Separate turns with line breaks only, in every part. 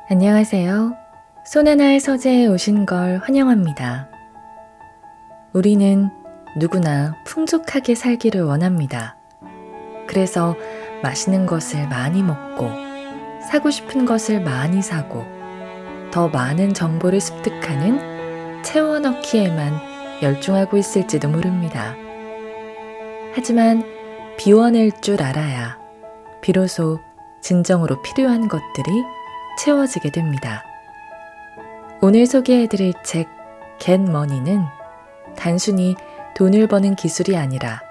안녕하세요. 손하나의 서재에 오신 걸 환영합니다. 우리는 누구나 풍족하게 살기를 원합니다. 그래서 맛있는 것을 많이 먹고, 사고 싶은 것을 많이 사고, 더 많은 정보를 습득하는 채워넣기에만 열중하고 있을지도 모릅니다. 하지만 비워낼 줄 알아야 비로소 진정으로 필요한 것들이 채워지게 됩니다. 오늘 소개해드릴 책 Get Money는 단순히 돈을 버는 기술이 아니라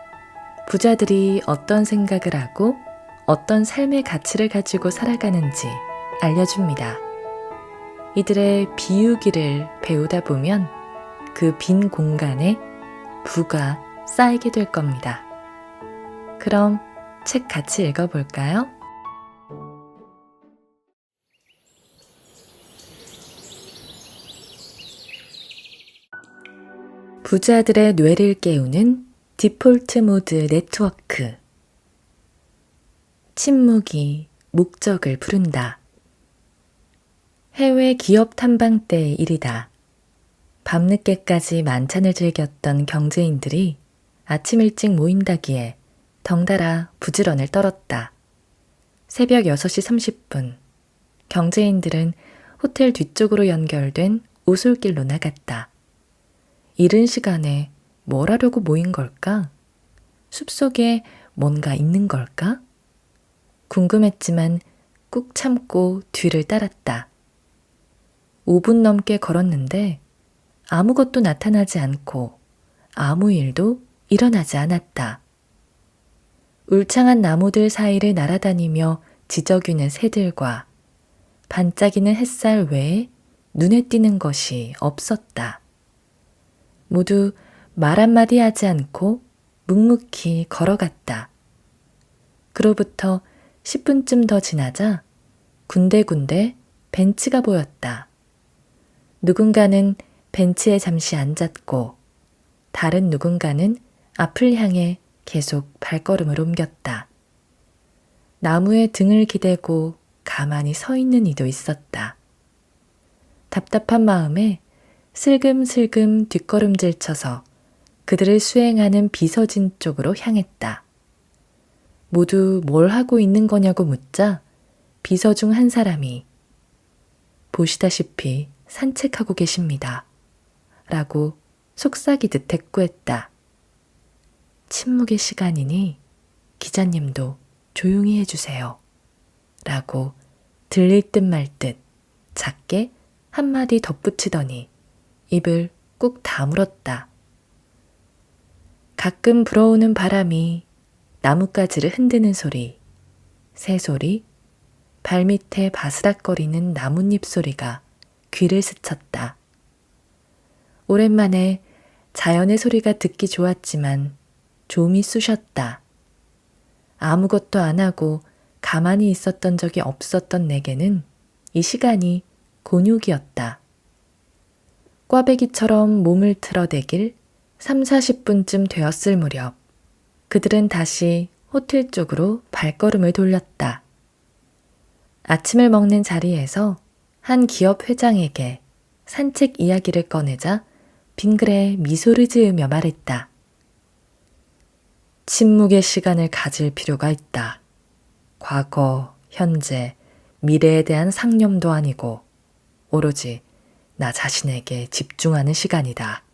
부자들이 어떤 생각을 하고 어떤 삶의 가치를 가지고 살아가는지 알려줍니다. 이들의 비우기를 배우다 보면 그 빈 공간에 부가 쌓이게 될 겁니다. 그럼 책 같이 읽어볼까요? 부자들의 뇌를 깨우는 디폴트 모드 네트워크. 침묵이 목적을 부른다. 해외 기업 탐방 때의 일이다. 밤늦게까지 만찬을 즐겼던 경제인들이 아침 일찍 모인다기에 덩달아 부지런을 떨었다. 새벽 6시 30분, 경제인들은 호텔 뒤쪽으로 연결된 오솔길로 나갔다. 이른 시간에 뭘 하려고 모인 걸까? 숲속에 뭔가 있는 걸까? 궁금했지만 꾹 참고 뒤를 따랐다. 5분 넘게 걸었는데 아무것도 나타나지 않고 아무 일도 일어나지 않았다. 울창한 나무들 사이를 날아다니며 지저귀는 새들과 반짝이는 햇살 외에 눈에 띄는 것이 없었다. 모두 말 한마디 하지 않고 묵묵히 걸어갔다. 그로부터 10분쯤 더 지나자 군데군데 벤치가 보였다. 누군가는 벤치에 잠시 앉았고 다른 누군가는 앞을 향해 계속 발걸음을 옮겼다. 나무에 등을 기대고 가만히 서 있는 이도 있었다. 답답한 마음에 슬금슬금 뒷걸음질 쳐서 그들을 수행하는 비서진 쪽으로 향했다. 모두 뭘 하고 있는 거냐고 묻자 비서 중 한 사람이 보시다시피 산책하고 계십니다. 라고 속삭이듯 대꾸했다. 침묵의 시간이니 기자님도 조용히 해주세요. 라고 들릴 듯 말 듯 작게 한마디 덧붙이더니 입을 꾹 다물었다. 가끔 불어오는 바람이 나뭇가지를 흔드는 소리, 새소리, 발밑에 바스락거리는 나뭇잎 소리가 귀를 스쳤다. 오랜만에 자연의 소리가 듣기 좋았지만 좀이 쑤셨다. 아무것도 안 하고 가만히 있었던 적이 없었던 내게는 이 시간이 곤욕이었다. 꽈배기처럼 몸을 틀어대길 3, 40분쯤 되었을 무렵 그들은 다시 호텔 쪽으로 발걸음을 돌렸다. 아침을 먹는 자리에서 한 기업 회장에게 산책 이야기를 꺼내자 빙그레 미소를 지으며 말했다. 침묵의 시간을 가질 필요가 있다. 과거, 현재, 미래에 대한 상념도 아니고 오로지 나 자신에게 집중하는 시간이다.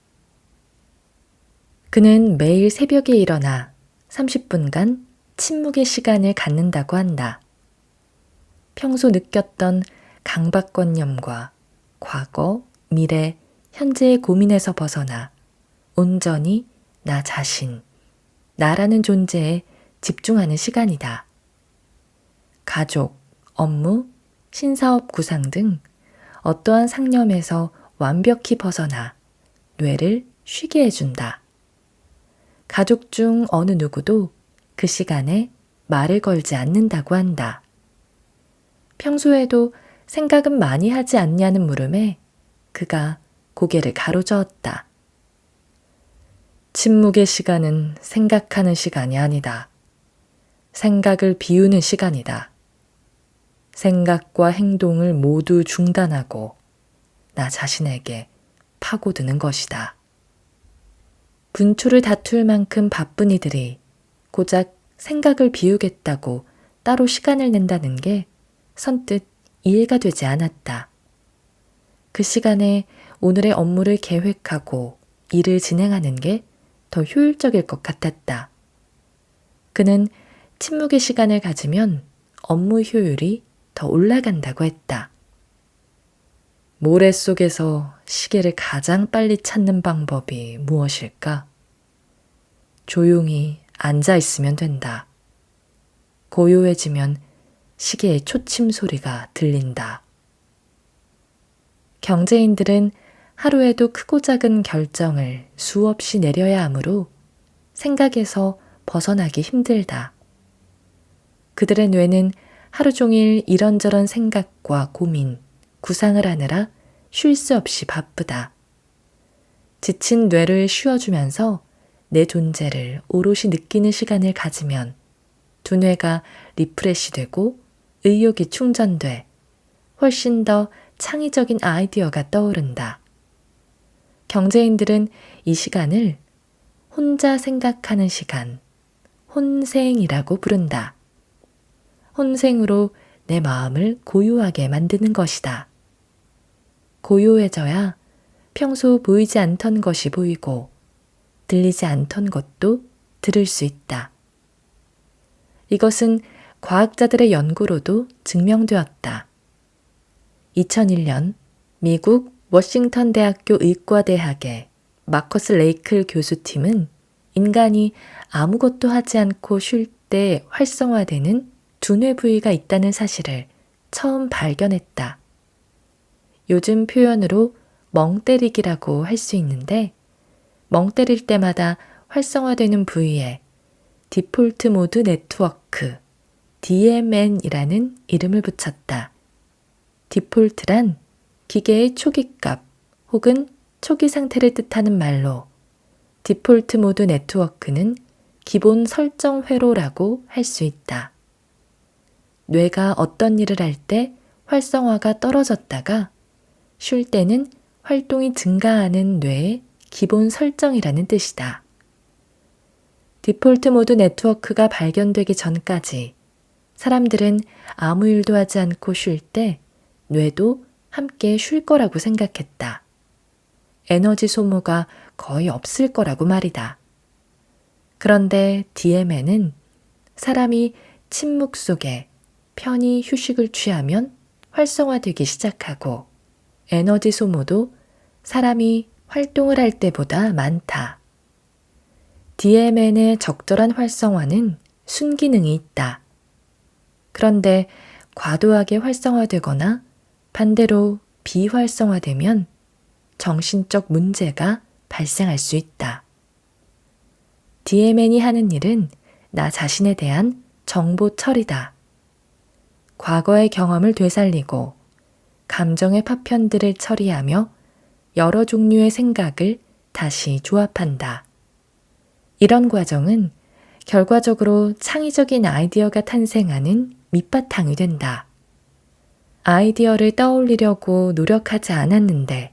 그는 매일 새벽에 일어나 30분간 침묵의 시간을 갖는다고 한다. 평소 느꼈던 강박관념과 과거, 미래, 현재의 고민에서 벗어나 온전히 나 자신, 나라는 존재에 집중하는 시간이다. 가족, 업무, 신사업 구상 등 어떠한 상념에서 완벽히 벗어나 뇌를 쉬게 해준다. 가족 중 어느 누구도 그 시간에 말을 걸지 않는다고 한다. 평소에도 생각은 많이 하지 않냐는 물음에 그가 고개를 가로저었다. 침묵의 시간은 생각하는 시간이 아니다. 생각을 비우는 시간이다. 생각과 행동을 모두 중단하고 나 자신에게 파고드는 것이다. 분초를 다툴 만큼 바쁜 이들이 고작 생각을 비우겠다고 따로 시간을 낸다는 게 선뜻 이해가 되지 않았다. 그 시간에 오늘의 업무를 계획하고 일을 진행하는 게 더 효율적일 것 같았다. 그는 침묵의 시간을 가지면 업무 효율이 더 올라간다고 했다. 모래 속에서 시계를 가장 빨리 찾는 방법이 무엇일까? 조용히 앉아 있으면 된다. 고요해지면 시계의 초침 소리가 들린다. 경제인들은 하루에도 크고 작은 결정을 수없이 내려야 하므로 생각에서 벗어나기 힘들다. 그들의 뇌는 하루 종일 이런저런 생각과 고민, 구상을 하느라 쉴 수 없이 바쁘다. 지친 뇌를 쉬어주면서 내 존재를 오롯이 느끼는 시간을 가지면 두뇌가 리프레시되고 의욕이 충전돼 훨씬 더 창의적인 아이디어가 떠오른다. 경제인들은 이 시간을 혼자 생각하는 시간, 혼생이라고 부른다. 혼생으로 내 마음을 고요하게 만드는 것이다. 고요해져야 평소 보이지 않던 것이 보이고 들리지 않던 것도 들을 수 있다. 이것은 과학자들의 연구로도 증명되었다. 2001년 미국 워싱턴 대학교 의과대학의 마커스 레이클 교수팀은 인간이 아무것도 하지 않고 쉴 때 활성화되는 두뇌 부위가 있다는 사실을 처음 발견했다. 요즘 표현으로 멍 때리기라고 할 수 있는데 멍 때릴 때마다 활성화되는 부위에 디폴트 모드 네트워크 DMN이라는 이름을 붙였다. 디폴트란 기계의 초기값 혹은 초기 상태를 뜻하는 말로 디폴트 모드 네트워크는 기본 설정 회로라고 할 수 있다. 뇌가 어떤 일을 할 때 활성화가 떨어졌다가 쉴 때는 활동이 증가하는 뇌의 기본 설정이라는 뜻이다. 디폴트 모드 네트워크가 발견되기 전까지 사람들은 아무 일도 하지 않고 쉴 때 뇌도 함께 쉴 거라고 생각했다. 에너지 소모가 거의 없을 거라고 말이다. 그런데 DMN은 사람이 침묵 속에 편히 휴식을 취하면 활성화되기 시작하고 에너지 소모도 사람이 활동을 할 때보다 많다. DMN의 적절한 활성화는 순기능이 있다. 그런데 과도하게 활성화되거나 반대로 비활성화되면 정신적 문제가 발생할 수 있다. DMN이 하는 일은 나 자신에 대한 정보 처리다. 과거의 경험을 되살리고 감정의 파편들을 처리하며 여러 종류의 생각을 다시 조합한다. 이런 과정은 결과적으로 창의적인 아이디어가 탄생하는 밑바탕이 된다. 아이디어를 떠올리려고 노력하지 않았는데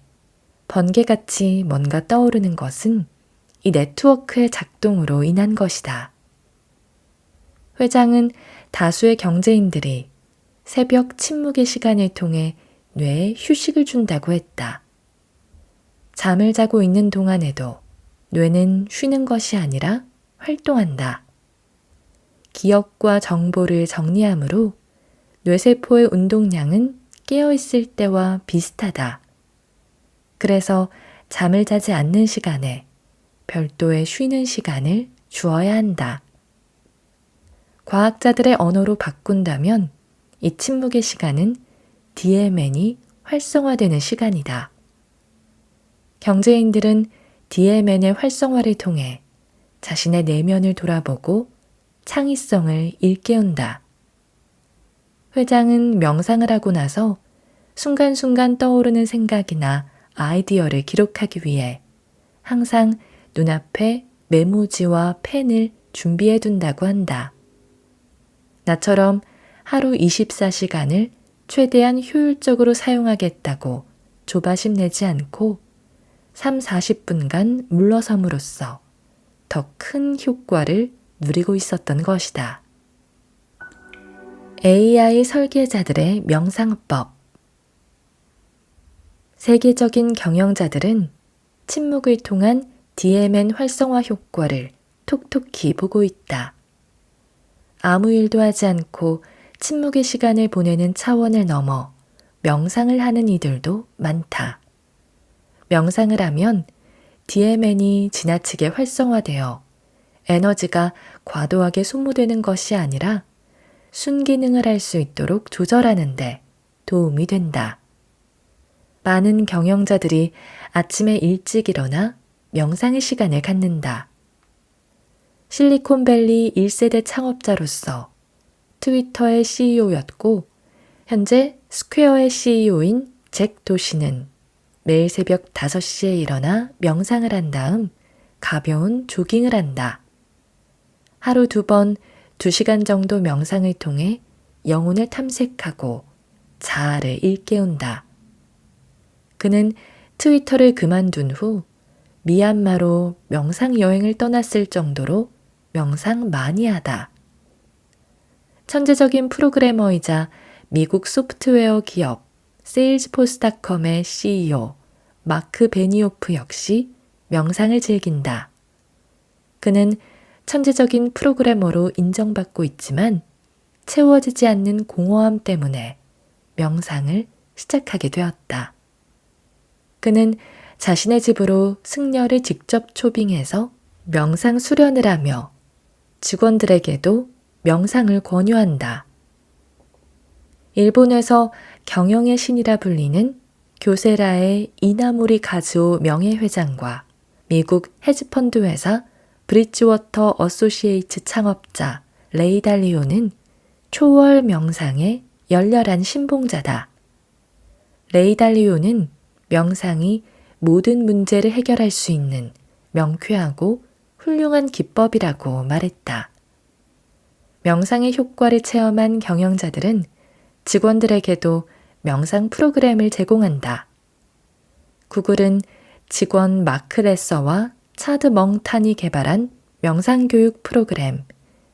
번개같이 뭔가 떠오르는 것은 이 네트워크의 작동으로 인한 것이다. 회장은 다수의 경제인들이 새벽 침묵의 시간을 통해 뇌에 휴식을 준다고 했다. 잠을 자고 있는 동안에도 뇌는 쉬는 것이 아니라 활동한다. 기억과 정보를 정리함으로 뇌세포의 운동량은 깨어있을 때와 비슷하다. 그래서 잠을 자지 않는 시간에 별도의 쉬는 시간을 주어야 한다. 과학자들의 언어로 바꾼다면 이 침묵의 시간은 DMN이 활성화되는 시간이다. 경제인들은 DMN의 활성화를 통해 자신의 내면을 돌아보고 창의성을 일깨운다. 회장은 명상을 하고 나서 순간순간 떠오르는 생각이나 아이디어를 기록하기 위해 항상 눈앞에 메모지와 펜을 준비해 둔다고 한다. 나처럼 하루 24시간을 최대한 효율적으로 사용하겠다고 조바심 내지 않고 3, 40분간 물러섬으로써 더 큰 효과를 누리고 있었던 것이다. AI 설계자들의 명상법. 세계적인 경영자들은 침묵을 통한 DMN 활성화 효과를 톡톡히 보고 있다. 아무 일도 하지 않고 침묵의 시간을 보내는 차원을 넘어 명상을 하는 이들도 많다. 명상을 하면 DMN이 지나치게 활성화되어 에너지가 과도하게 소모되는 것이 아니라 순기능을 할 수 있도록 조절하는 데 도움이 된다. 많은 경영자들이 아침에 일찍 일어나 명상의 시간을 갖는다. 실리콘밸리 1세대 창업자로서 트위터의 CEO였고 현재 스퀘어의 CEO인 잭 도시는 매일 새벽 5시에 일어나 명상을 한 다음 가벼운 조깅을 한다. 하루 2번 2시간 정도 명상을 통해 영혼을 탐색하고 자아를 일깨운다. 그는 트위터를 그만둔 후 미얀마로 명상 여행을 떠났을 정도로 명상 많이 하다. 천재적인 프로그래머이자 미국 소프트웨어 기업 세일즈포스닷컴의 CEO 마크 베니오프 역시 명상을 즐긴다. 그는 천재적인 프로그래머로 인정받고 있지만 채워지지 않는 공허함 때문에 명상을 시작하게 되었다. 그는 자신의 집으로 승려를 직접 초빙해서 명상 수련을 하며 직원들에게도 명상을 권유한다. 일본에서 경영의 신이라 불리는 교세라의 이나모리 가즈오 명예회장과 미국 헤지펀드 회사 브리지워터 어소시에이츠 창업자 레이 달리오는 초월 명상의 열렬한 신봉자다. 레이 달리오는 명상이 모든 문제를 해결할 수 있는 명쾌하고 훌륭한 기법이라고 말했다. 명상의 효과를 체험한 경영자들은 직원들에게도 명상 프로그램을 제공한다. 구글은 직원 마크 레서와 차드 멍탄이 개발한 명상교육 프로그램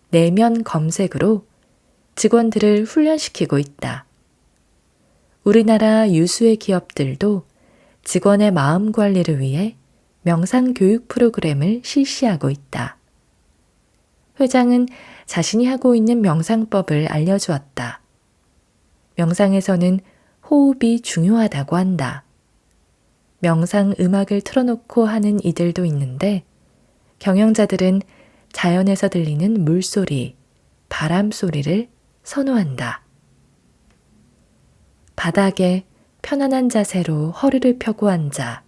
내면 검색으로 직원들을 훈련시키고 있다. 우리나라 유수의 기업들도 직원의 마음 관리를 위해 명상교육 프로그램을 실시하고 있다. 회장은 자신이 하고 있는 명상법을 알려주었다. 명상에서는 호흡이 중요하다고 한다. 명상 음악을 틀어놓고 하는 이들도 있는데 경영자들은 자연에서 들리는 물소리, 바람 소리를 선호한다. 바닥에 편안한 자세로 허리를 펴고 앉아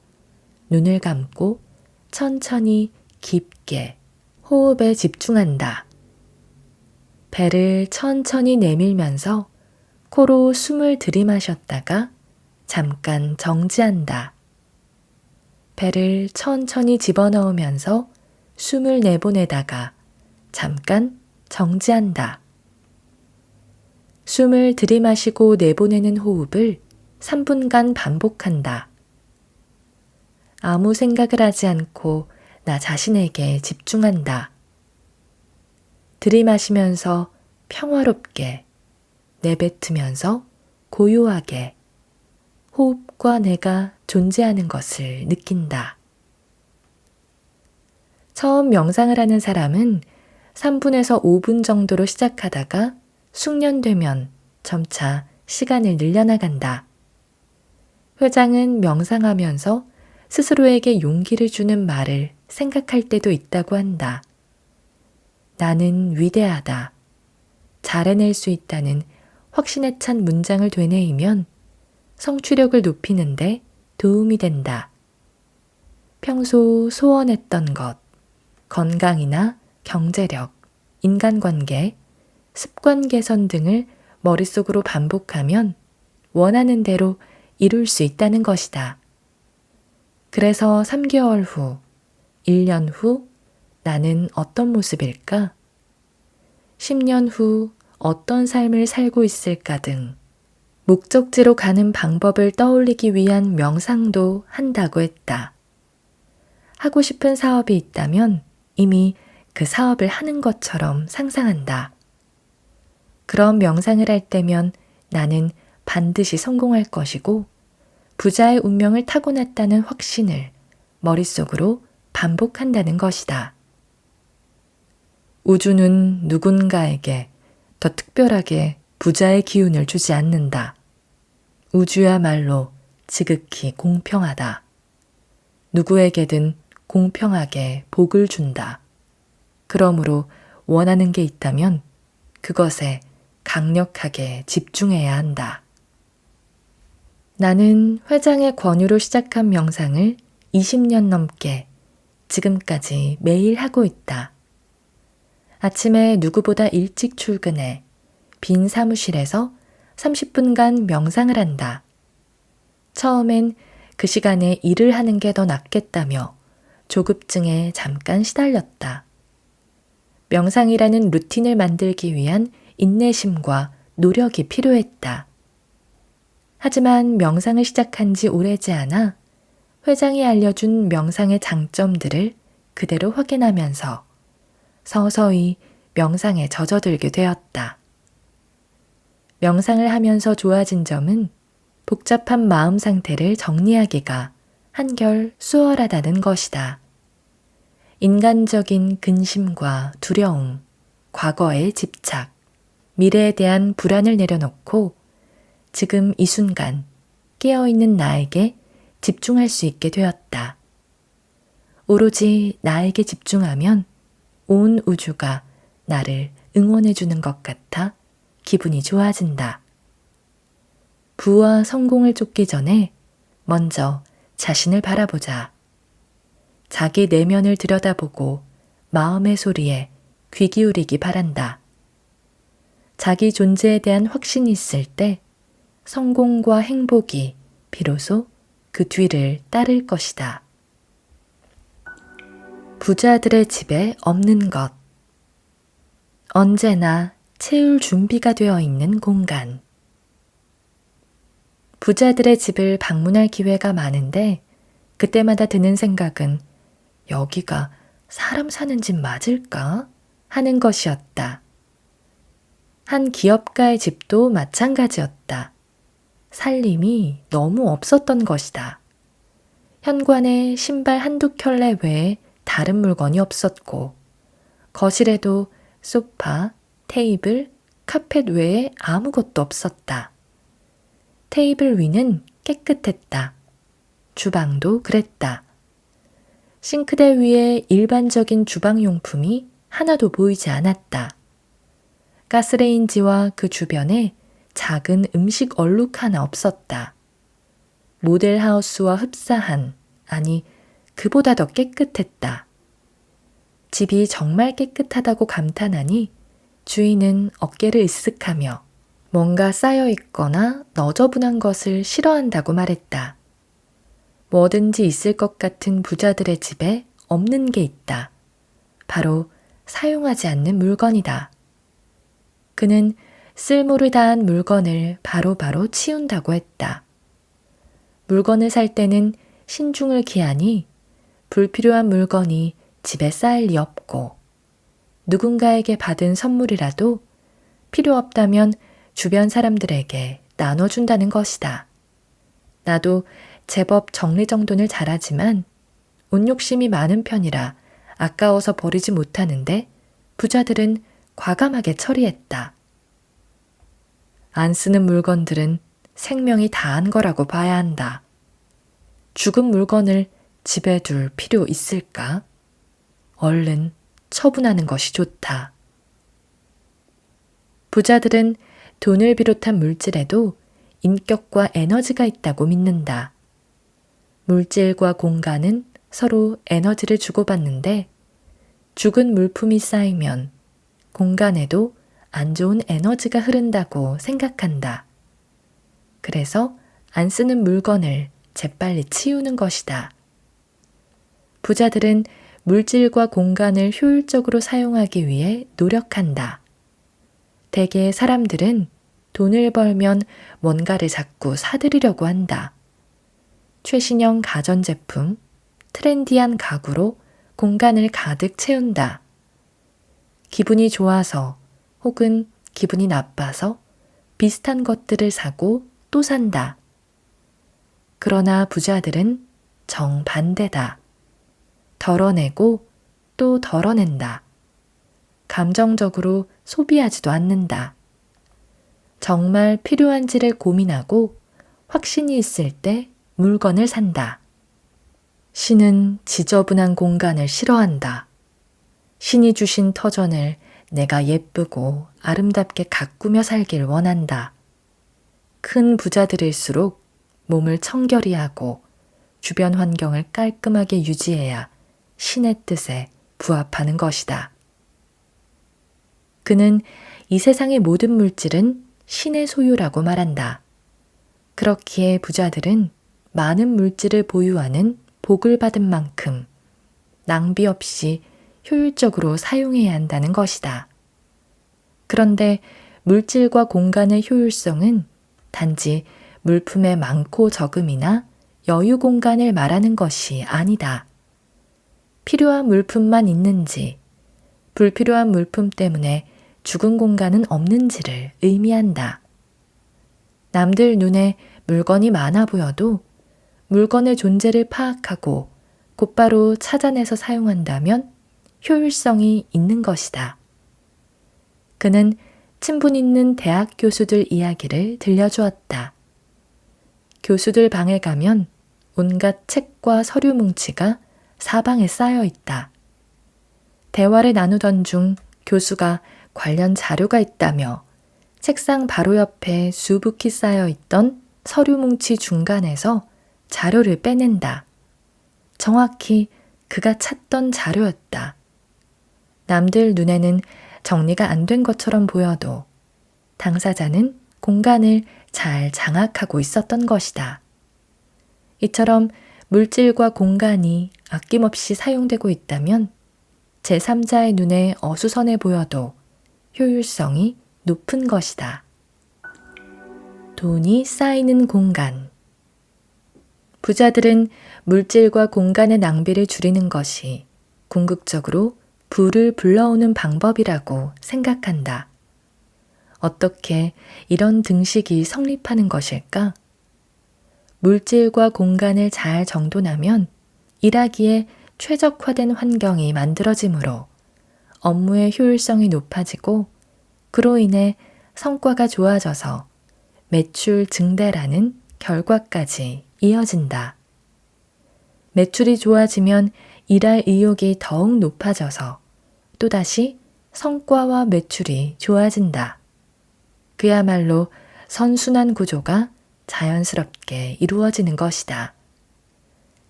눈을 감고 천천히 깊게 호흡에 집중한다. 배를 천천히 내밀면서 코로 숨을 들이마셨다가 잠깐 정지한다. 배를 천천히 집어넣으면서 숨을 내보내다가 잠깐 정지한다. 숨을 들이마시고 내보내는 호흡을 3분간 반복한다. 아무 생각을 하지 않고 나 자신에게 집중한다. 들이마시면서 평화롭게, 내뱉으면서 고요하게 호흡과 내가 존재하는 것을 느낀다. 처음 명상을 하는 사람은 3분에서 5분 정도로 시작하다가 숙련되면 점차 시간을 늘려나간다. 회장은 명상하면서 스스로에게 용기를 주는 말을 생각할 때도 있다고 한다. 나는 위대하다. 잘해낼 수 있다는 확신에 찬 문장을 되뇌이면 성취력을 높이는데 도움이 된다. 평소 소원했던 것, 건강이나 경제력, 인간관계, 습관 개선 등을 머릿속으로 반복하면 원하는 대로 이룰 수 있다는 것이다. 그래서 3개월 후, 1년 후 나는 어떤 모습일까? 10년 후 어떤 삶을 살고 있을까 등 목적지로 가는 방법을 떠올리기 위한 명상도 한다고 했다. 하고 싶은 사업이 있다면 이미 그 사업을 하는 것처럼 상상한다. 그런 명상을 할 때면 나는 반드시 성공할 것이고 부자의 운명을 타고났다는 확신을 머릿속으로 반복한다는 것이다. 우주는 누군가에게 더 특별하게 부자의 기운을 주지 않는다. 우주야말로 지극히 공평하다. 누구에게든 공평하게 복을 준다. 그러므로 원하는 게 있다면 그것에 강력하게 집중해야 한다. 나는 회장의 권유로 시작한 명상을 20년 넘게 지금까지 매일 하고 있다. 아침에 누구보다 일찍 출근해 빈 사무실에서 30분간 명상을 한다. 처음엔 그 시간에 일을 하는 게 더 낫겠다며 조급증에 잠깐 시달렸다. 명상이라는 루틴을 만들기 위한 인내심과 노력이 필요했다. 하지만 명상을 시작한 지 오래지 않아 회장이 알려준 명상의 장점들을 그대로 확인하면서 서서히 명상에 젖어들게 되었다. 명상을 하면서 좋아진 점은 복잡한 마음 상태를 정리하기가 한결 수월하다는 것이다. 인간적인 근심과 두려움, 과거의 집착, 미래에 대한 불안을 내려놓고 지금 이 순간 깨어있는 나에게 집중할 수 있게 되었다. 오로지 나에게 집중하면 온 우주가 나를 응원해주는 것 같아 기분이 좋아진다. 부와 성공을 쫓기 전에 먼저 자신을 바라보자. 자기 내면을 들여다보고 마음의 소리에 귀 기울이기 바란다. 자기 존재에 대한 확신이 있을 때 성공과 행복이 비로소 그 뒤를 따를 것이다. 부자들의 집에 없는 것. 언제나 채울 준비가 되어 있는 공간. 부자들의 집을 방문할 기회가 많은데 그때마다 드는 생각은 여기가 사람 사는 집 맞을까? 하는 것이었다. 한 기업가의 집도 마찬가지였다. 살림이 너무 없었던 것이다. 현관에 신발 한두 켤레 외에 다른 물건이 없었고 거실에도 소파, 테이블, 카펫 외에 아무것도 없었다. 테이블 위는 깨끗했다. 주방도 그랬다. 싱크대 위에 일반적인 주방용품이 하나도 보이지 않았다. 가스레인지와 그 주변에 작은 음식 얼룩 하나 없었다. 모델하우스와 흡사한, 아니 그보다 더 깨끗했다. 집이 정말 깨끗하다고 감탄하니 주인은 어깨를 으쓱하며 뭔가 쌓여있거나 너저분한 것을 싫어한다고 말했다. 뭐든지 있을 것 같은 부자들의 집에 없는 게 있다. 바로 사용하지 않는 물건이다. 그는 쓸모를 다한 물건을 바로바로 치운다고 했다. 물건을 살 때는 신중을 기하니 불필요한 물건이 집에 쌓일 리 없고 누군가에게 받은 선물이라도 필요 없다면 주변 사람들에게 나눠준다는 것이다. 나도 제법 정리정돈을 잘하지만 옷 욕심이 많은 편이라 아까워서 버리지 못하는데 부자들은 과감하게 처리했다. 안 쓰는 물건들은 생명이 다한 거라고 봐야 한다. 죽은 물건을 집에 둘 필요 있을까? 얼른 처분하는 것이 좋다. 부자들은 돈을 비롯한 물질에도 인격과 에너지가 있다고 믿는다. 물질과 공간은 서로 에너지를 주고받는데 죽은 물품이 쌓이면 공간에도 안 좋은 에너지가 흐른다고 생각한다. 그래서 안 쓰는 물건을 재빨리 치우는 것이다. 부자들은 물질과 공간을 효율적으로 사용하기 위해 노력한다. 대개 사람들은 돈을 벌면 뭔가를 자꾸 사들이려고 한다. 최신형 가전제품, 트렌디한 가구로 공간을 가득 채운다. 기분이 좋아서 혹은 기분이 나빠서 비슷한 것들을 사고 또 산다. 그러나 부자들은 정반대다. 덜어내고 또 덜어낸다. 감정적으로 소비하지도 않는다. 정말 필요한지를 고민하고 확신이 있을 때 물건을 산다. 신은 지저분한 공간을 싫어한다. 신이 주신 터전을 내가 예쁘고 아름답게 가꾸며 살길 원한다. 큰 부자들일수록 몸을 청결히 하고 주변 환경을 깔끔하게 유지해야 신의 뜻에 부합하는 것이다. 그는 이 세상의 모든 물질은 신의 소유라고 말한다. 그렇기에 부자들은 많은 물질을 보유하는 복을 받은 만큼 낭비 없이 효율적으로 사용해야 한다는 것이다. 그런데 물질과 공간의 효율성은 단지 물품의 많고 적음이나 여유 공간을 말하는 것이 아니다. 필요한 물품만 있는지, 불필요한 물품 때문에 죽은 공간은 없는지를 의미한다. 남들 눈에 물건이 많아 보여도 물건의 존재를 파악하고 곧바로 찾아내서 사용한다면 효율성이 있는 것이다. 그는 친분 있는 대학 교수들 이야기를 들려주었다. 교수들 방에 가면 온갖 책과 서류 뭉치가 사방에 쌓여 있다. 대화를 나누던 중 교수가 관련 자료가 있다며 책상 바로 옆에 수북히 쌓여 있던 서류 뭉치 중간에서 자료를 빼낸다. 정확히 그가 찾던 자료였다. 남들 눈에는 정리가 안 된 것처럼 보여도 당사자는 공간을 잘 장악하고 있었던 것이다. 이처럼 물질과 공간이 아낌없이 사용되고 있다면 제3자의 눈에 어수선해 보여도 효율성이 높은 것이다. 돈이 쌓이는 공간. 부자들은 물질과 공간의 낭비를 줄이는 것이 궁극적으로 부를 불러오는 방법이라고 생각한다. 어떻게 이런 등식이 성립하는 것일까? 물질과 공간을 잘 정돈하면 일하기에 최적화된 환경이 만들어지므로 업무의 효율성이 높아지고 그로 인해 성과가 좋아져서 매출 증대라는 결과까지 이어진다. 매출이 좋아지면 일할 의욕이 더욱 높아져서 또다시 성과와 매출이 좋아진다. 그야말로 선순환 구조가 자연스럽게 이루어지는 것이다.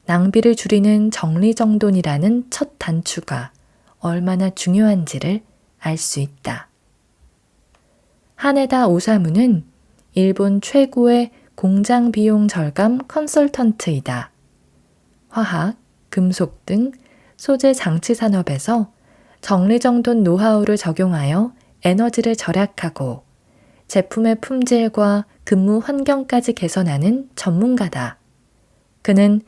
낭비를 줄이는 정리정돈이라는 첫 단추가 얼마나 중요한지를 알 수 있다. 하네다 오사무는 일본 최고의 공장 비용 절감 컨설턴트이다. 화학, 금속 등 소재 장치 산업에서 정리정돈 노하우를 적용하여 에너지를 절약하고 제품의 품질과 근무 환경까지 개선하는 전문가다. 그는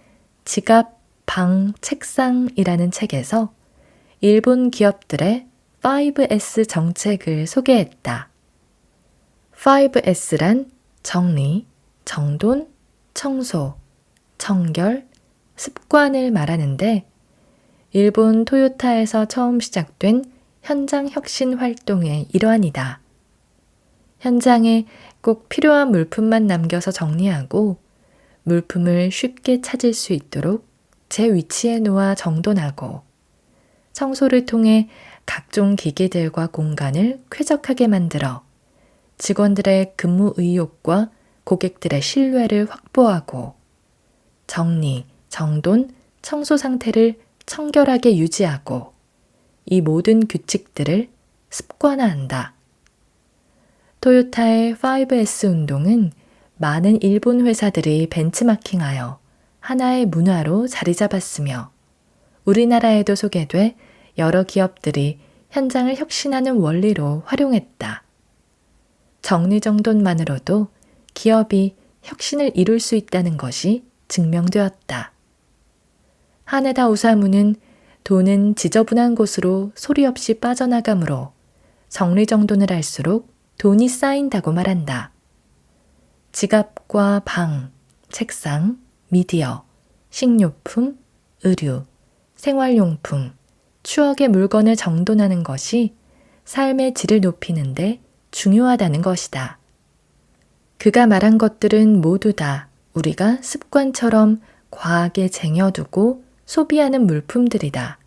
지갑, 방, 책상이라는 책에서 일본 기업들의 5S 정책을 소개했다. 5S란 정리, 정돈, 청소, 청결, 습관을 말하는데 일본 토요타에서 처음 시작된 현장 혁신 활동의 일환이다. 현장에 꼭 필요한 물품만 남겨서 정리하고 물품을 쉽게 찾을 수 있도록 제 위치에 놓아 정돈하고 청소를 통해 각종 기기들과 공간을 쾌적하게 만들어 직원들의 근무 의욕과 고객들의 신뢰를 확보하고 정리, 정돈, 청소 상태를 청결하게 유지하고 이 모든 규칙들을 습관화한다. 토요타의 5S 운동은 많은 일본 회사들이 벤치마킹하여 하나의 문화로 자리 잡았으며 우리나라에도 소개돼 여러 기업들이 현장을 혁신하는 원리로 활용했다. 정리정돈만으로도 기업이 혁신을 이룰 수 있다는 것이 증명되었다. 하네다 오사무는 돈은 지저분한 곳으로 소리 없이 빠져나가므로 정리정돈을 할수록 돈이 쌓인다고 말한다. 지갑과 방, 책상, 미디어, 식료품, 의류, 생활용품, 추억의 물건을 정돈하는 것이 삶의 질을 높이는데 중요하다는 것이다. 그가 말한 것들은 모두 다 우리가 습관처럼 과하게 쟁여두고 소비하는 물품들이다.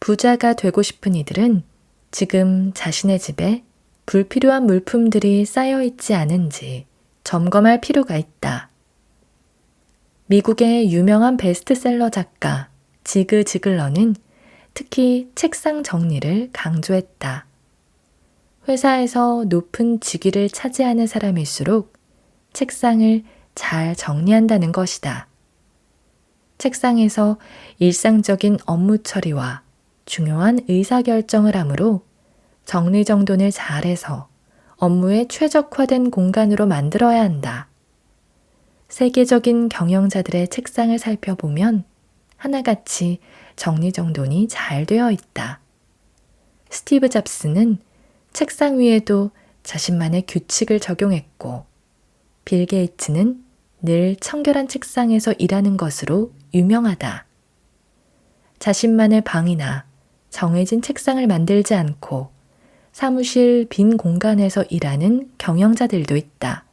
부자가 되고 싶은 이들은 지금 자신의 집에 불필요한 물품들이 쌓여 있지 않은지 점검할 필요가 있다. 미국의 유명한 베스트셀러 작가 지그 지글러는 특히 책상 정리를 강조했다. 회사에서 높은 직위를 차지하는 사람일수록 책상을 잘 정리한다는 것이다. 책상에서 일상적인 업무 처리와 중요한 의사결정을 하므로 정리정돈을 잘해서 업무에 최적화된 공간으로 만들어야 한다. 세계적인 경영자들의 책상을 살펴보면 하나같이 정리정돈이 잘 되어 있다. 스티브 잡스는 책상 위에도 자신만의 규칙을 적용했고, 빌 게이츠는 늘 청결한 책상에서 일하는 것으로 유명하다. 자신만의 방이나 정해진 책상을 만들지 않고 사무실 빈 공간에서 일하는 경영자들도 있다.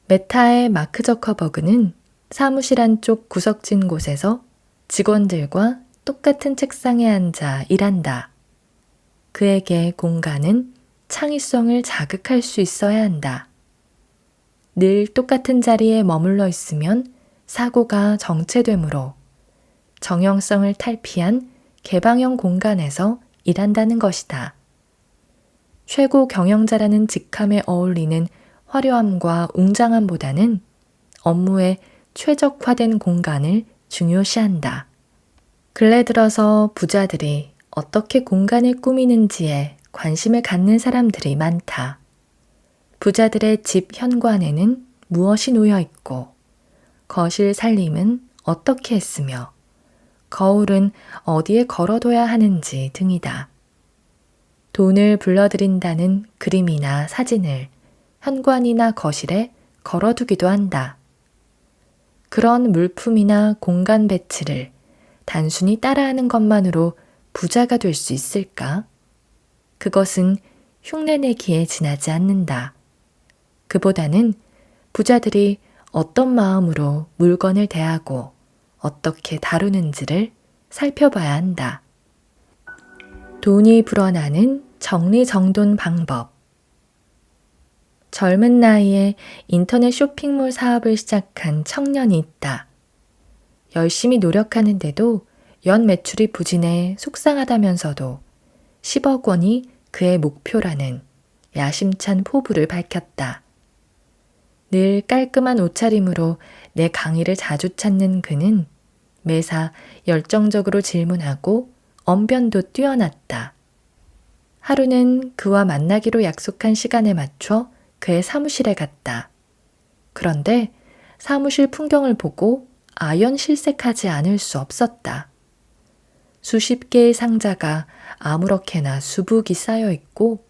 메타의 마크 저커버그는 사무실 안쪽 구석진 곳에서 직원들과 똑같은 책상에 앉아 일한다. 그에게 공간은 창의성을 자극할 수 있어야 한다. 늘 똑같은 자리에 머물러 있으면 사고가 정체되므로 정형성을 탈피한 개방형 공간에서 일한다는 것이다. 최고 경영자라는 직함에 어울리는 화려함과 웅장함보다는 업무에 최적화된 공간을 중요시한다. 근래 들어서 부자들이 어떻게 공간을 꾸미는지에 관심을 갖는 사람들이 많다. 부자들의 집 현관에는 무엇이 놓여 있고, 거실 살림은 어떻게 했으며, 거울은 어디에 걸어둬야 하는지 등이다. 돈을 불러들인다는 그림이나 사진을 현관이나 거실에 걸어두기도 한다. 그런 물품이나 공간 배치를 단순히 따라하는 것만으로 부자가 될 수 있을까? 그것은 흉내내기에 지나지 않는다. 그보다는 부자들이 어떤 마음으로 물건을 대하고 어떻게 다루는지를 살펴봐야 한다. 돈이 불어나는 정리정돈 방법. 젊은 나이에 인터넷 쇼핑몰 사업을 시작한 청년이 있다. 열심히 노력하는데도 연 매출이 부진해 속상하다면서도 10억 원이 그의 목표라는 야심찬 포부를 밝혔다. 늘 깔끔한 옷차림으로 내 강의를 자주 찾는 그는 매사 열정적으로 질문하고 언변도 뛰어났다. 하루는 그와 만나기로 약속한 시간에 맞춰 그의 사무실에 갔다. 그런데 사무실 풍경을 보고 아연실색하지 않을 수 없었다. 수십 개의 상자가 아무렇게나 수북이 쌓여 있고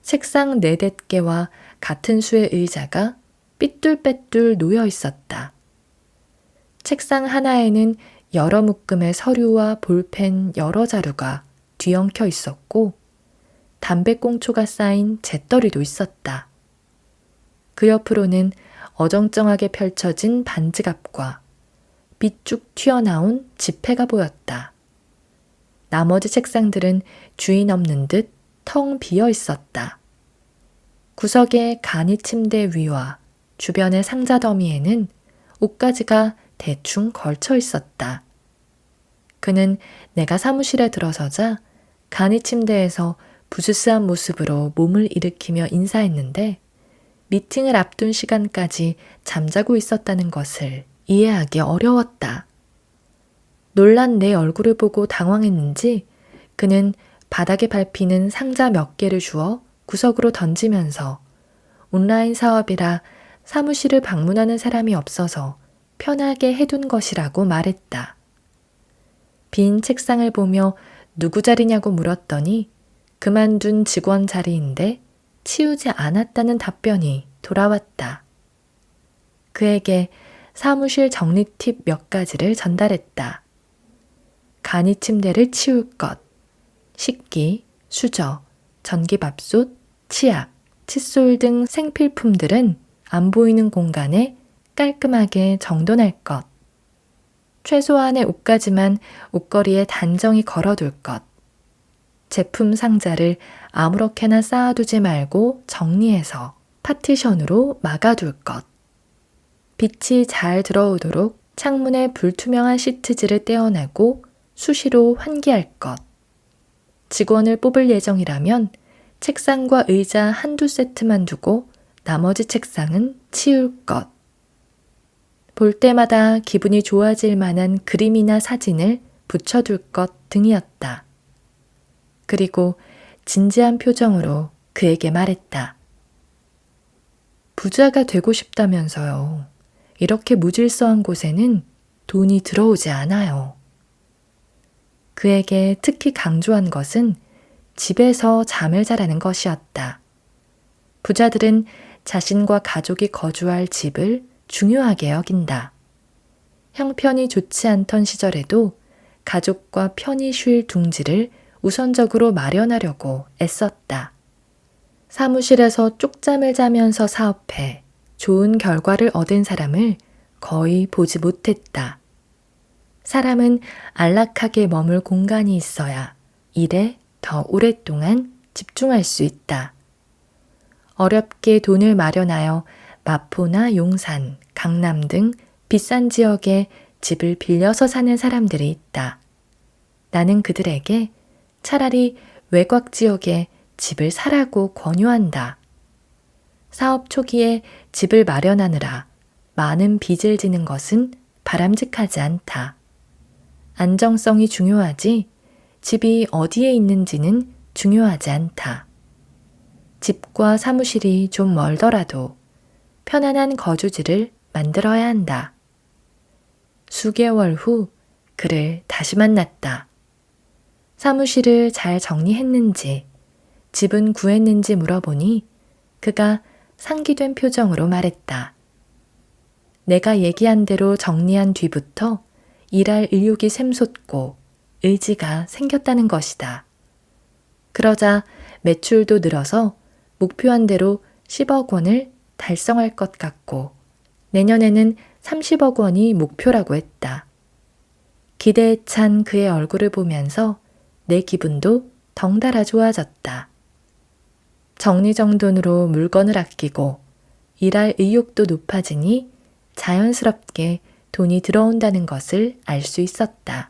책상 4-5개와 같은 수의 의자가 삐뚤빼뚤 놓여 있었다. 책상 하나에는 여러 묶음의 서류와 볼펜 여러 자루가 뒤엉켜 있었고 담배꽁초가 쌓인 재떨이도 있었다. 그 옆으로는 어정쩡하게 펼쳐진 반지갑과 빗쭉 튀어나온 지폐가 보였다. 나머지 책상들은 주인 없는 듯 텅 비어 있었다. 구석의 간이 침대 위와 주변의 상자 더미에는 옷가지가 대충 걸쳐 있었다. 그는 내가 사무실에 들어서자 간이 침대에서 부스스한 모습으로 몸을 일으키며 인사했는데 미팅을 앞둔 시간까지 잠자고 있었다는 것을 이해하기 어려웠다. 놀란 내 얼굴을 보고 당황했는지 그는 바닥에 밟히는 상자 몇 개를 주워 구석으로 던지면서 온라인 사업이라 사무실을 방문하는 사람이 없어서 편하게 해둔 것이라고 말했다. 빈 책상을 보며 누구 자리냐고 물었더니 그만둔 직원 자리인데 치우지 않았다는 답변이 돌아왔다. 그에게 사무실 정리 팁 몇 가지를 전달했다. 간이 침대를 치울 것, 식기, 수저, 전기밥솥, 치약, 칫솔 등 생필품들은 안 보이는 공간에 깔끔하게 정돈할 것, 최소한의 옷까지만 옷걸이에 단정히 걸어둘 것, 제품 상자를 아무렇게나 쌓아두지 말고 정리해서 파티션으로 막아둘 것, 빛이 잘 들어오도록 창문에 불투명한 시트지를 떼어내고 수시로 환기할 것, 직원을 뽑을 예정이라면 책상과 의자 한두 세트만 두고 나머지 책상은 치울 것, 볼 때마다 기분이 좋아질 만한 그림이나 사진을 붙여둘 것 등이었다. 그리고 진지한 표정으로 그에게 말했다. 부자가 되고 싶다면서요. 이렇게 무질서한 곳에는 돈이 들어오지 않아요. 그에게 특히 강조한 것은 집에서 잠을 자라는 것이었다. 부자들은 자신과 가족이 거주할 집을 중요하게 여긴다. 형편이 좋지 않던 시절에도 가족과 편히 쉴 둥지를 우선적으로 마련하려고 애썼다. 사무실에서 쪽잠을 자면서 사업해 좋은 결과를 얻은 사람을 거의 보지 못했다. 사람은 안락하게 머물 공간이 있어야 일에 더 오랫동안 집중할 수 있다. 어렵게 돈을 마련하여 마포나 용산, 강남 등 비싼 지역에 집을 빌려서 사는 사람들이 있다. 나는 그들에게 차라리 외곽 지역에 집을 사라고 권유한다. 사업 초기에 집을 마련하느라 많은 빚을 지는 것은 바람직하지 않다. 안정성이 중요하지 집이 어디에 있는지는 중요하지 않다. 집과 사무실이 좀 멀더라도 편안한 거주지를 만들어야 한다. 수개월 후 그를 다시 만났다. 사무실을 잘 정리했는지, 집은 구했는지 물어보니 그가 상기된 표정으로 말했다. 내가 얘기한 대로 정리한 뒤부터 일할 의욕이 샘솟고 의지가 생겼다는 것이다. 그러자 매출도 늘어서 목표한 대로 10억 원을 달성할 것 같고 내년에는 30억 원이 목표라고 했다. 기대에 찬 그의 얼굴을 보면서 내 기분도 덩달아 좋아졌다. 정리정돈으로 물건을 아끼고 일할 의욕도 높아지니 자연스럽게 돈이 들어온다는 것을 알 수 있었다.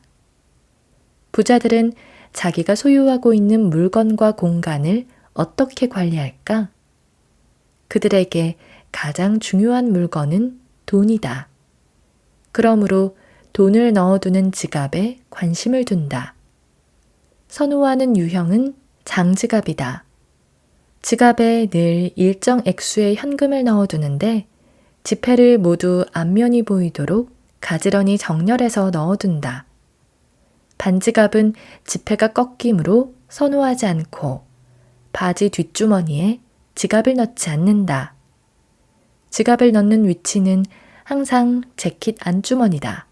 부자들은 자기가 소유하고 있는 물건과 공간을 어떻게 관리할까? 그들에게 가장 중요한 물건은 돈이다. 그러므로 돈을 넣어두는 지갑에 관심을 둔다. 선호하는 유형은 장지갑이다. 지갑에 늘 일정 액수의 현금을 넣어두는데 지폐를 모두 앞면이 보이도록 가지런히 정렬해서 넣어둔다. 반지갑은 지폐가 꺾이므로 선호하지 않고 바지 뒷주머니에 지갑을 넣지 않는다. 지갑을 넣는 위치는 항상 재킷 안주머니다.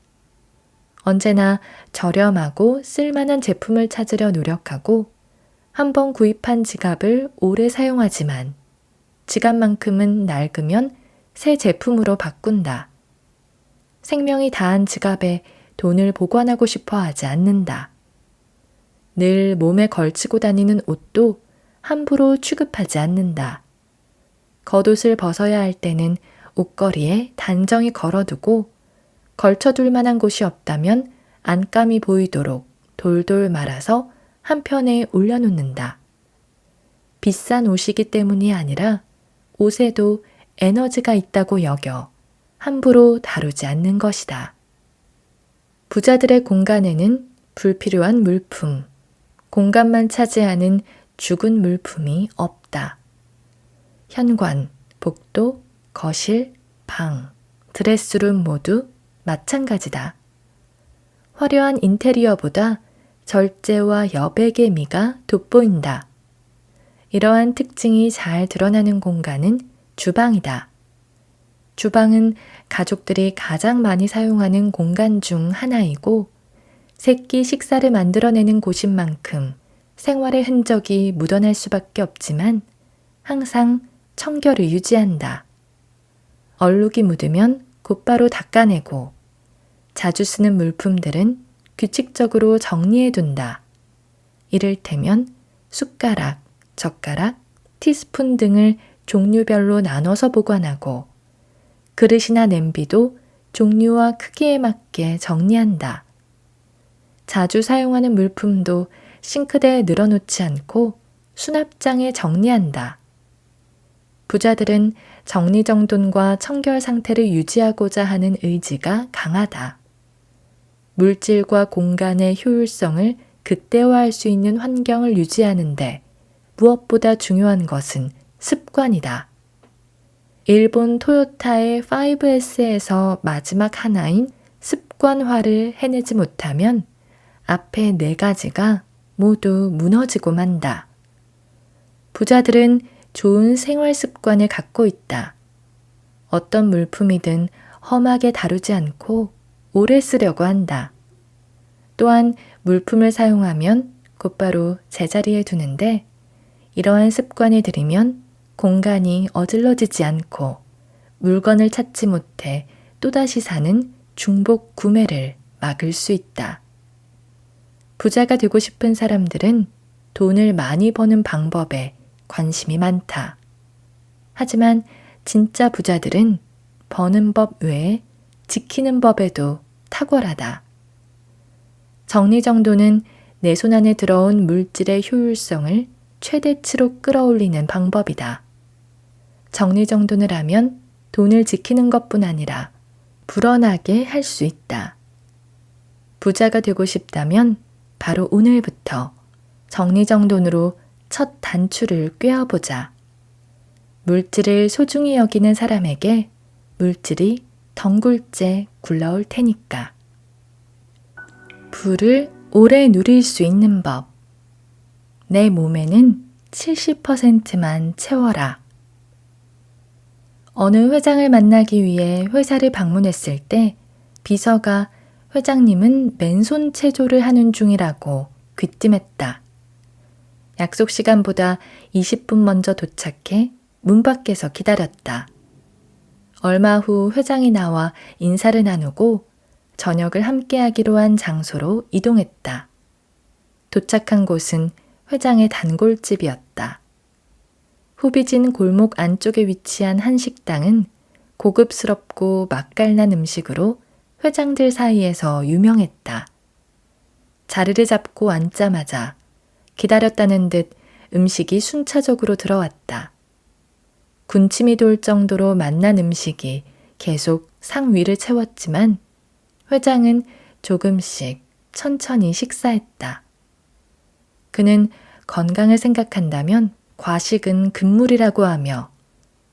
언제나 저렴하고 쓸만한 제품을 찾으려 노력하고 한번 구입한 지갑을 오래 사용하지만 지갑만큼은 낡으면 새 제품으로 바꾼다. 생명이 다한 지갑에 돈을 보관하고 싶어 하지 않는다. 늘 몸에 걸치고 다니는 옷도 함부로 취급하지 않는다. 겉옷을 벗어야 할 때는 옷걸이에 단정히 걸어두고 걸쳐둘 만한 곳이 없다면 안감이 보이도록 돌돌 말아서 한편에 올려놓는다. 비싼 옷이기 때문이 아니라 옷에도 에너지가 있다고 여겨 함부로 다루지 않는 것이다. 부자들의 공간에는 불필요한 물품, 공간만 차지하는 죽은 물품이 없다. 현관, 복도, 거실, 방, 드레스룸 모두 마찬가지다. 화려한 인테리어보다 절제와 여백의 미가 돋보인다. 이러한 특징이 잘 드러나는 공간은 주방이다. 주방은 가족들이 가장 많이 사용하는 공간 중 하나이고 새끼 식사를 만들어내는 곳인 만큼 생활의 흔적이 묻어날 수밖에 없지만 항상 청결을 유지한다. 얼룩이 묻으면 곧바로 닦아내고 자주 쓰는 물품들은 규칙적으로 정리해둔다. 이를테면 숟가락, 젓가락, 티스푼 등을 종류별로 나눠서 보관하고 그릇이나 냄비도 종류와 크기에 맞게 정리한다. 자주 사용하는 물품도 싱크대에 늘어놓지 않고 수납장에 정리한다. 부자들은 정리정돈과 청결 상태를 유지하고자 하는 의지가 강하다. 물질과 공간의 효율성을 극대화할 수 있는 환경을 유지하는데 무엇보다 중요한 것은 습관이다. 일본 토요타의 5S에서 마지막 하나인 습관화를 해내지 못하면 앞에 4가지가 모두 무너지고 만다. 부자들은 좋은 생활 습관을 갖고 있다. 어떤 물품이든 험하게 다루지 않고 오래 쓰려고 한다. 또한 물품을 사용하면 곧바로 제자리에 두는데 이러한 습관을 들이면 공간이 어질러지지 않고 물건을 찾지 못해 또다시 사는 중복 구매를 막을 수 있다. 부자가 되고 싶은 사람들은 돈을 많이 버는 방법에 관심이 많다. 하지만 진짜 부자들은 버는 법 외에 지키는 법에도 탁월하다. 정리정돈은 내 손 안에 들어온 물질의 효율성을 최대치로 끌어올리는 방법이다. 정리정돈을 하면 돈을 지키는 것뿐 아니라 불어나게 할 수 있다. 부자가 되고 싶다면 바로 오늘부터 정리정돈으로 첫 단추를 꿰어보자. 물질을 소중히 여기는 사람에게 물질이 덩굴째 굴러올 테니까. 부를 오래 누릴 수 있는 법. 내 몸에는 70%만 채워라. 어느 회장을 만나기 위해 회사를 방문했을 때 비서가 회장님은 맨손 체조를 하는 중이라고 귀띔했다. 약속 시간보다 20분 먼저 도착해 문 밖에서 기다렸다. 얼마 후 회장이 나와 인사를 나누고 저녁을 함께하기로 한 장소로 이동했다. 도착한 곳은 회장의 단골집이었다. 후비진 골목 안쪽에 위치한 한 식당은 고급스럽고 맛깔난 음식으로 회장들 사이에서 유명했다. 자리를 잡고 앉자마자 기다렸다는 듯 음식이 순차적으로 들어왔다. 군침이 돌 정도로 맛난 음식이 계속 상 위를 채웠지만 회장은 조금씩 천천히 식사했다. 그는 건강을 생각한다면 과식은 금물이라고 하며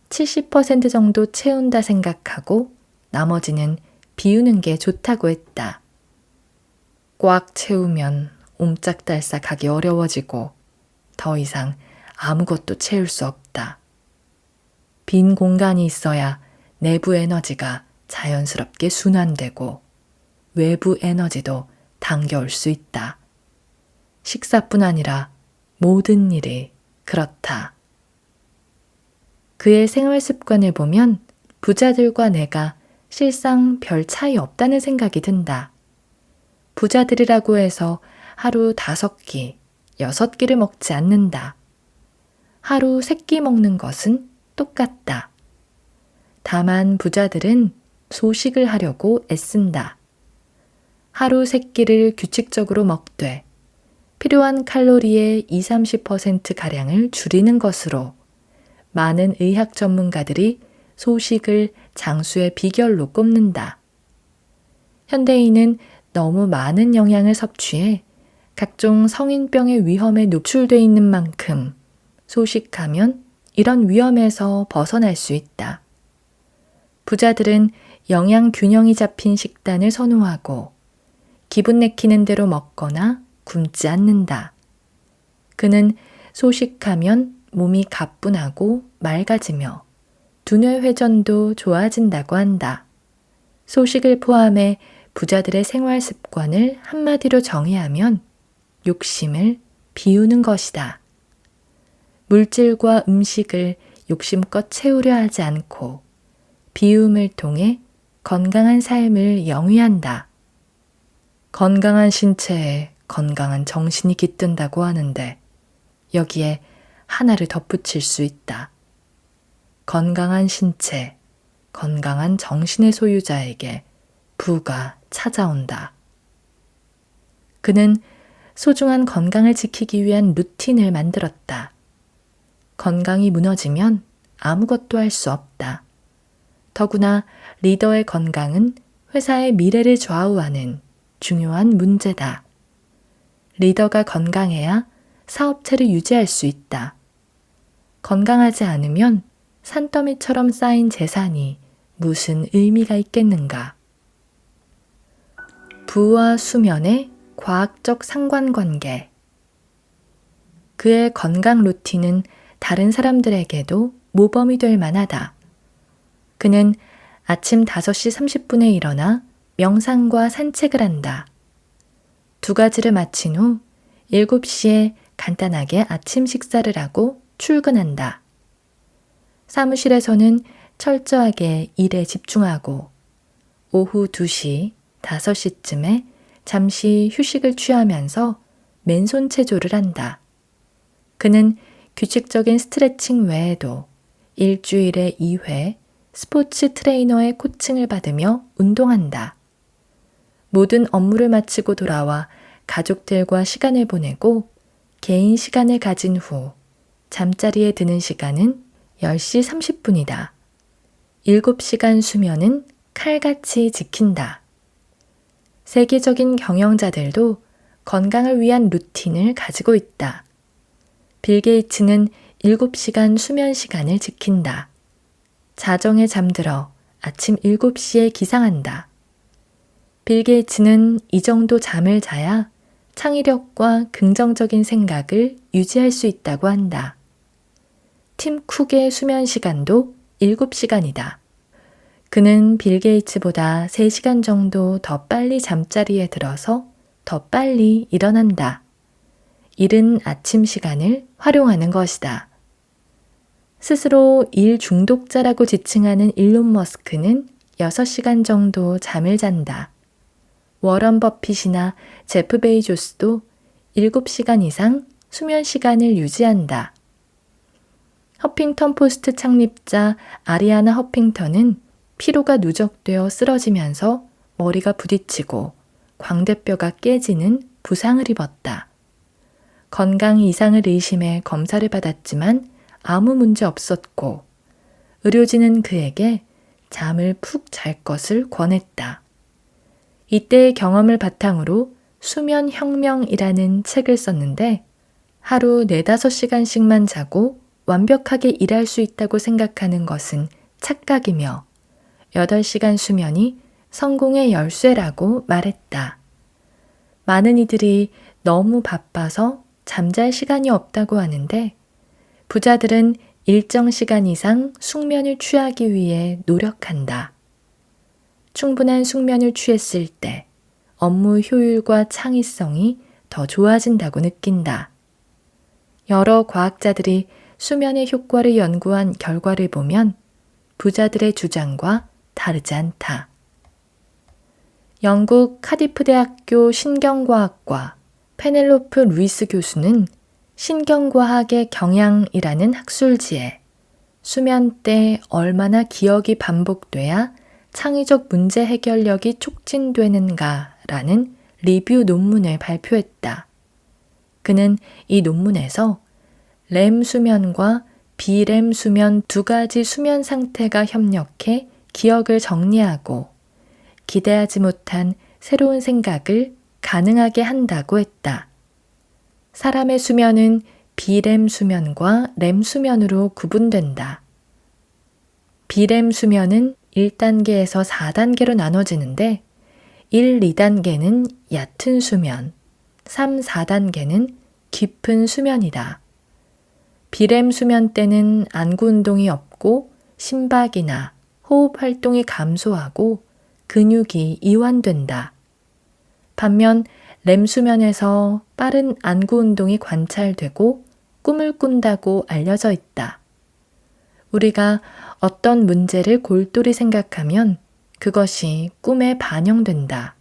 70% 정도 채운다 생각하고 나머지는 비우는 게 좋다고 했다. 꽉 채우면 옴짝달싹하기 어려워지고 더 이상 아무것도 채울 수 없다. 빈 공간이 있어야 내부 에너지가 자연스럽게 순환되고 외부 에너지도 당겨올 수 있다. 식사뿐 아니라 모든 일이 그렇다. 그의 생활 습관을 보면 부자들과 내가 실상 별 차이 없다는 생각이 든다. 부자들이라고 해서 하루 5끼, 6끼를 먹지 않는다. 하루 3끼 먹는 것은 똑같다. 다만 부자들은 소식을 하려고 애쓴다. 하루 3끼를 규칙적으로 먹되 필요한 칼로리의 20-30%가량을 줄이는 것으로 많은 의학 전문가들이 소식을 장수의 비결로 꼽는다. 현대인은 너무 많은 영양을 섭취해 각종 성인병의 위험에 노출돼 있는 만큼 소식하면 이런 위험에서 벗어날 수 있다. 부자들은 영양 균형이 잡힌 식단을 선호하고 기분 내키는 대로 먹거나 굶지 않는다. 그는 소식하면 몸이 가뿐하고 맑아지며 두뇌 회전도 좋아진다고 한다. 소식을 포함해 부자들의 생활 습관을 한마디로 정의하면 욕심을 비우는 것이다. 물질과 음식을 욕심껏 채우려 하지 않고 비움을 통해 건강한 삶을 영위한다. 건강한 신체에 건강한 정신이 깃든다고 하는데 여기에 하나를 덧붙일 수 있다. 건강한 신체, 건강한 정신의 소유자에게 부가 찾아온다. 그는 소중한 건강을 지키기 위한 루틴을 만들었다. 건강이 무너지면 아무것도 할 수 없다. 더구나 리더의 건강은 회사의 미래를 좌우하는 중요한 문제다. 리더가 건강해야 사업체를 유지할 수 있다. 건강하지 않으면 산더미처럼 쌓인 재산이 무슨 의미가 있겠는가? 부와 수면의 과학적 상관관계. 그의 건강 루틴은 다른 사람들에게도 모범이 될 만하다. 그는 아침 5시 30분에 일어나 명상과 산책을 한다. 두 가지를 마친 후 7시에 간단하게 아침 식사를 하고 출근한다. 사무실에서는 철저하게 일에 집중하고 오후 2시, 5시쯤에 잠시 휴식을 취하면서 맨손 체조를 한다. 그는 규칙적인 스트레칭 외에도 일주일에 2회 스포츠 트레이너의 코칭을 받으며 운동한다. 모든 업무를 마치고 돌아와 가족들과 시간을 보내고 개인 시간을 가진 후 잠자리에 드는 시간은 10시 30분이다. 7시간 수면은 칼같이 지킨다. 세계적인 경영자들도 건강을 위한 루틴을 가지고 있다. 빌 게이츠는 7시간 수면 시간을 지킨다. 자정에 잠들어 아침 7시에 기상한다. 빌 게이츠는 이 정도 잠을 자야 창의력과 긍정적인 생각을 유지할 수 있다고 한다. 팀 쿡의 수면 시간도 7시간이다. 그는 빌 게이츠보다 3시간 정도 더 빨리 잠자리에 들어서 더 빨리 일어난다. 이른 아침 시간을 활용하는 것이다. 스스로 일 중독자라고 지칭하는 일론 머스크는 6시간 정도 잠을 잔다. 워런 버핏이나 제프 베이조스도 7시간 이상 수면 시간을 유지한다. 허핑턴 포스트 창립자 아리아나 허핑턴은 피로가 누적되어 쓰러지면서 머리가 부딪히고 광대뼈가 깨지는 부상을 입었다. 건강 이상을 의심해 검사를 받았지만 아무 문제 없었고 의료진은 그에게 잠을 푹 잘 것을 권했다. 이때의 경험을 바탕으로 수면혁명이라는 책을 썼는데 하루 4-5시간씩만 자고 완벽하게 일할 수 있다고 생각하는 것은 착각이며 8시간 수면이 성공의 열쇠라고 말했다. 많은 이들이 너무 바빠서 잠잘 시간이 없다고 하는데 부자들은 일정 시간 이상 숙면을 취하기 위해 노력한다. 충분한 숙면을 취했을 때 업무 효율과 창의성이 더 좋아진다고 느낀다. 여러 과학자들이 수면의 효과를 연구한 결과를 보면 부자들의 주장과 다르지 않다. 영국 카디프 대학교 신경과학과 페넬로프 루이스 교수는 신경과학의 경향이라는 학술지에 수면 때 얼마나 기억이 반복돼야 창의적 문제 해결력이 촉진되는가라는 리뷰 논문을 발표했다. 그는 이 논문에서 렘 수면과 비렘 수면 두 가지 수면 상태가 협력해 기억을 정리하고 기대하지 못한 새로운 생각을 가능하게 한다고 했다. 사람의 수면은 비렘 수면과 렘 수면으로 구분된다. 비렘 수면은 1단계에서 4단계로 나눠지는데 1, 2단계는 얕은 수면, 3, 4단계는 깊은 수면이다. 비렘 수면 때는 안구 운동이 없고 심박이나 호흡 활동이 감소하고 근육이 이완된다. 반면 렘 수면에서 빠른 안구 운동이 관찰되고 꿈을 꾼다고 알려져 있다. 우리가 어떤 문제를 골똘히 생각하면 그것이 꿈에 반영된다.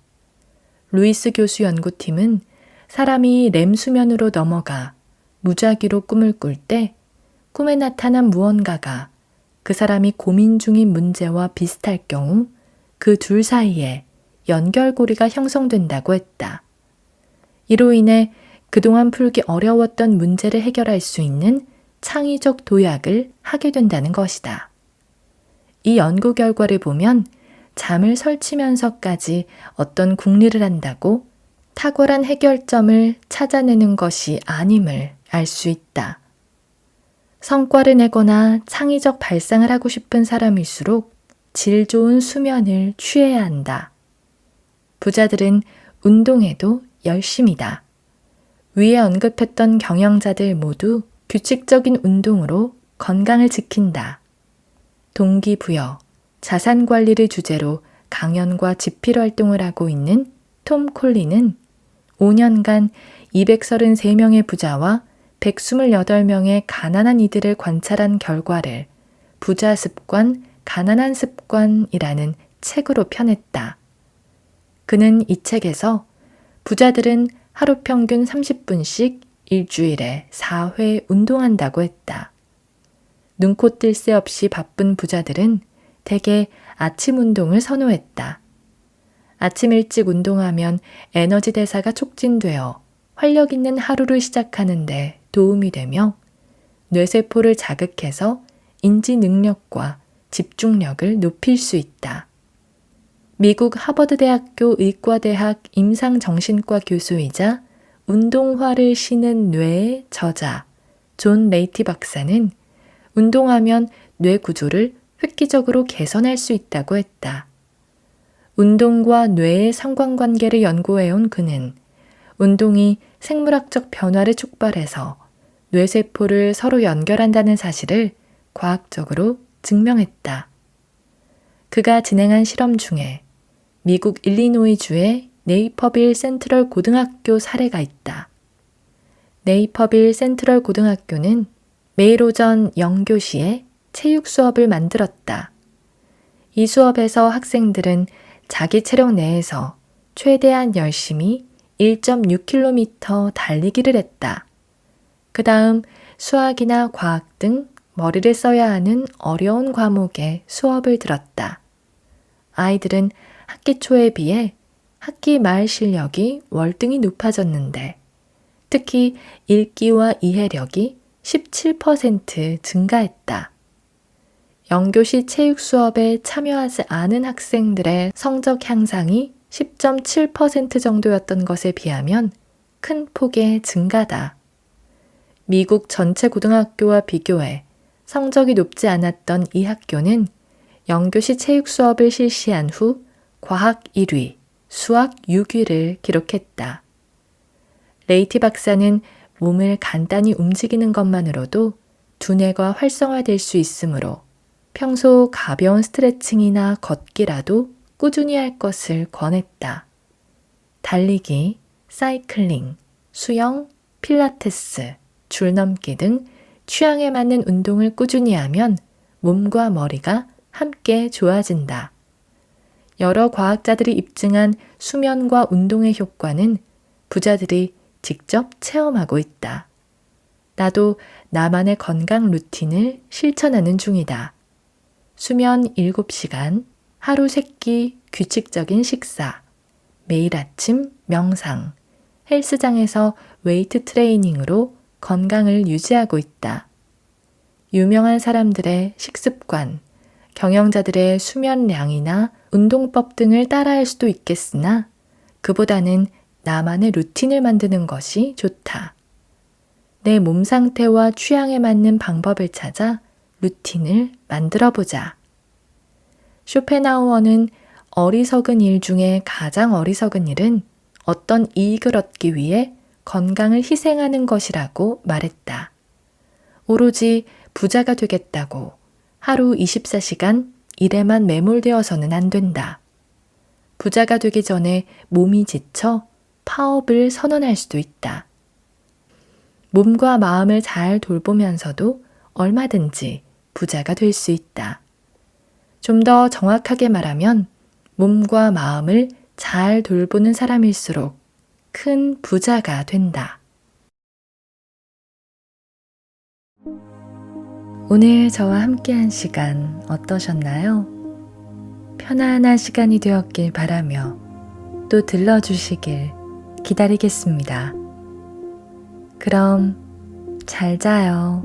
루이스 교수 연구팀은 사람이 렘 수면으로 넘어가 무작위로 꿈을 꿀 때 꿈에 나타난 무언가가 그 사람이 고민 중인 문제와 비슷할 경우 그 둘 사이에 연결고리가 형성된다고 했다. 이로 인해 그동안 풀기 어려웠던 문제를 해결할 수 있는 창의적 도약을 하게 된다는 것이다. 이 연구 결과를 보면 잠을 설치면서까지 어떤 궁리를 한다고 탁월한 해결점을 찾아내는 것이 아님을 알 수 있다. 성과를 내거나 창의적 발상을 하고 싶은 사람일수록 질 좋은 수면을 취해야 한다. 부자들은 운동에도 열심이다. 위에 언급했던 경영자들 모두 규칙적인 운동으로 건강을 지킨다. 동기부여, 자산관리를 주제로 강연과 집필 활동을 하고 있는 톰 콜리는 5년간 233명의 부자와 128명의 가난한 이들을 관찰한 결과를 부자 습관, 가난한 습관이라는 책으로 펴냈다. 그는 이 책에서 부자들은 하루 평균 30분씩 일주일에 4회 운동한다고 했다. 눈코 뜰 새 없이 바쁜 부자들은 대개 아침 운동을 선호했다. 아침 일찍 운동하면 에너지 대사가 촉진되어 활력 있는 하루를 시작하는데 도움이 되며 뇌세포를 자극해서 인지 능력과 집중력을 높일 수 있다. 미국 하버드대학교 의과대학 임상정신과 교수이자 운동화를 신은 뇌의 저자 존 레이티 박사는 운동하면 뇌 구조를 획기적으로 개선할 수 있다고 했다. 운동과 뇌의 상관관계를 연구해온 그는 운동이 생물학적 변화를 촉발해서 뇌세포를 서로 연결한다는 사실을 과학적으로 증명했다. 그가 진행한 실험 중에 미국 일리노이주의 네이퍼빌 센트럴 고등학교 사례가 있다. 네이퍼빌 센트럴 고등학교는 매일 오전 0교시에 체육 수업을 만들었다. 이 수업에서 학생들은 자기 체력 내에서 최대한 열심히 1.6km 달리기를 했다. 그 다음 수학이나 과학 등 머리를 써야 하는 어려운 과목의 수업을 들었다. 아이들은 학기 초에 비해 학기 말 실력이 월등히 높아졌는데 특히 읽기와 이해력이 17% 증가했다. 영교시 체육 수업에 참여하지 않은 학생들의 성적 향상이 10.7% 정도였던 것에 비하면 큰 폭의 증가다. 미국 전체 고등학교와 비교해 성적이 높지 않았던 이 학교는 영교시 체육 수업을 실시한 후 과학 1위, 수학 6위를 기록했다. 레이티 박사는 몸을 간단히 움직이는 것만으로도 두뇌가 활성화될 수 있으므로 평소 가벼운 스트레칭이나 걷기라도 꾸준히 할 것을 권했다. 달리기, 사이클링, 수영, 필라테스, 줄넘기 등 취향에 맞는 운동을 꾸준히 하면 몸과 머리가 함께 좋아진다. 여러 과학자들이 입증한 수면과 운동의 효과는 부자들이 직접 체험하고 있다. 나도 나만의 건강 루틴을 실천하는 중이다. 수면 7시간, 하루 3끼 규칙적인 식사, 매일 아침 명상, 헬스장에서 웨이트 트레이닝으로 건강을 유지하고 있다. 유명한 사람들의 식습관, 경영자들의 수면량이나 운동법 등을 따라할 수도 있겠으나 그보다는 나만의 루틴을 만드는 것이 좋다. 내 몸 상태와 취향에 맞는 방법을 찾아 루틴을 만들어 보자. 쇼펜하우어는 어리석은 일 중에 가장 어리석은 일은 어떤 이익을 얻기 위해 건강을 희생하는 것이라고 말했다. 오로지 부자가 되겠다고 하루 24시간 일에만 매몰되어서는 안 된다. 부자가 되기 전에 몸이 지쳐 파업을 선언할 수도 있다. 몸과 마음을 잘 돌보면서도 얼마든지 부자가 될 수 있다. 좀 더 정확하게 말하면 몸과 마음을 잘 돌보는 사람일수록 큰 부자가 된다. 오늘 저와 함께한 시간 어떠셨나요? 편안한 시간이 되었길 바라며 또 들러주시길 기다리겠습니다. 그럼 잘 자요.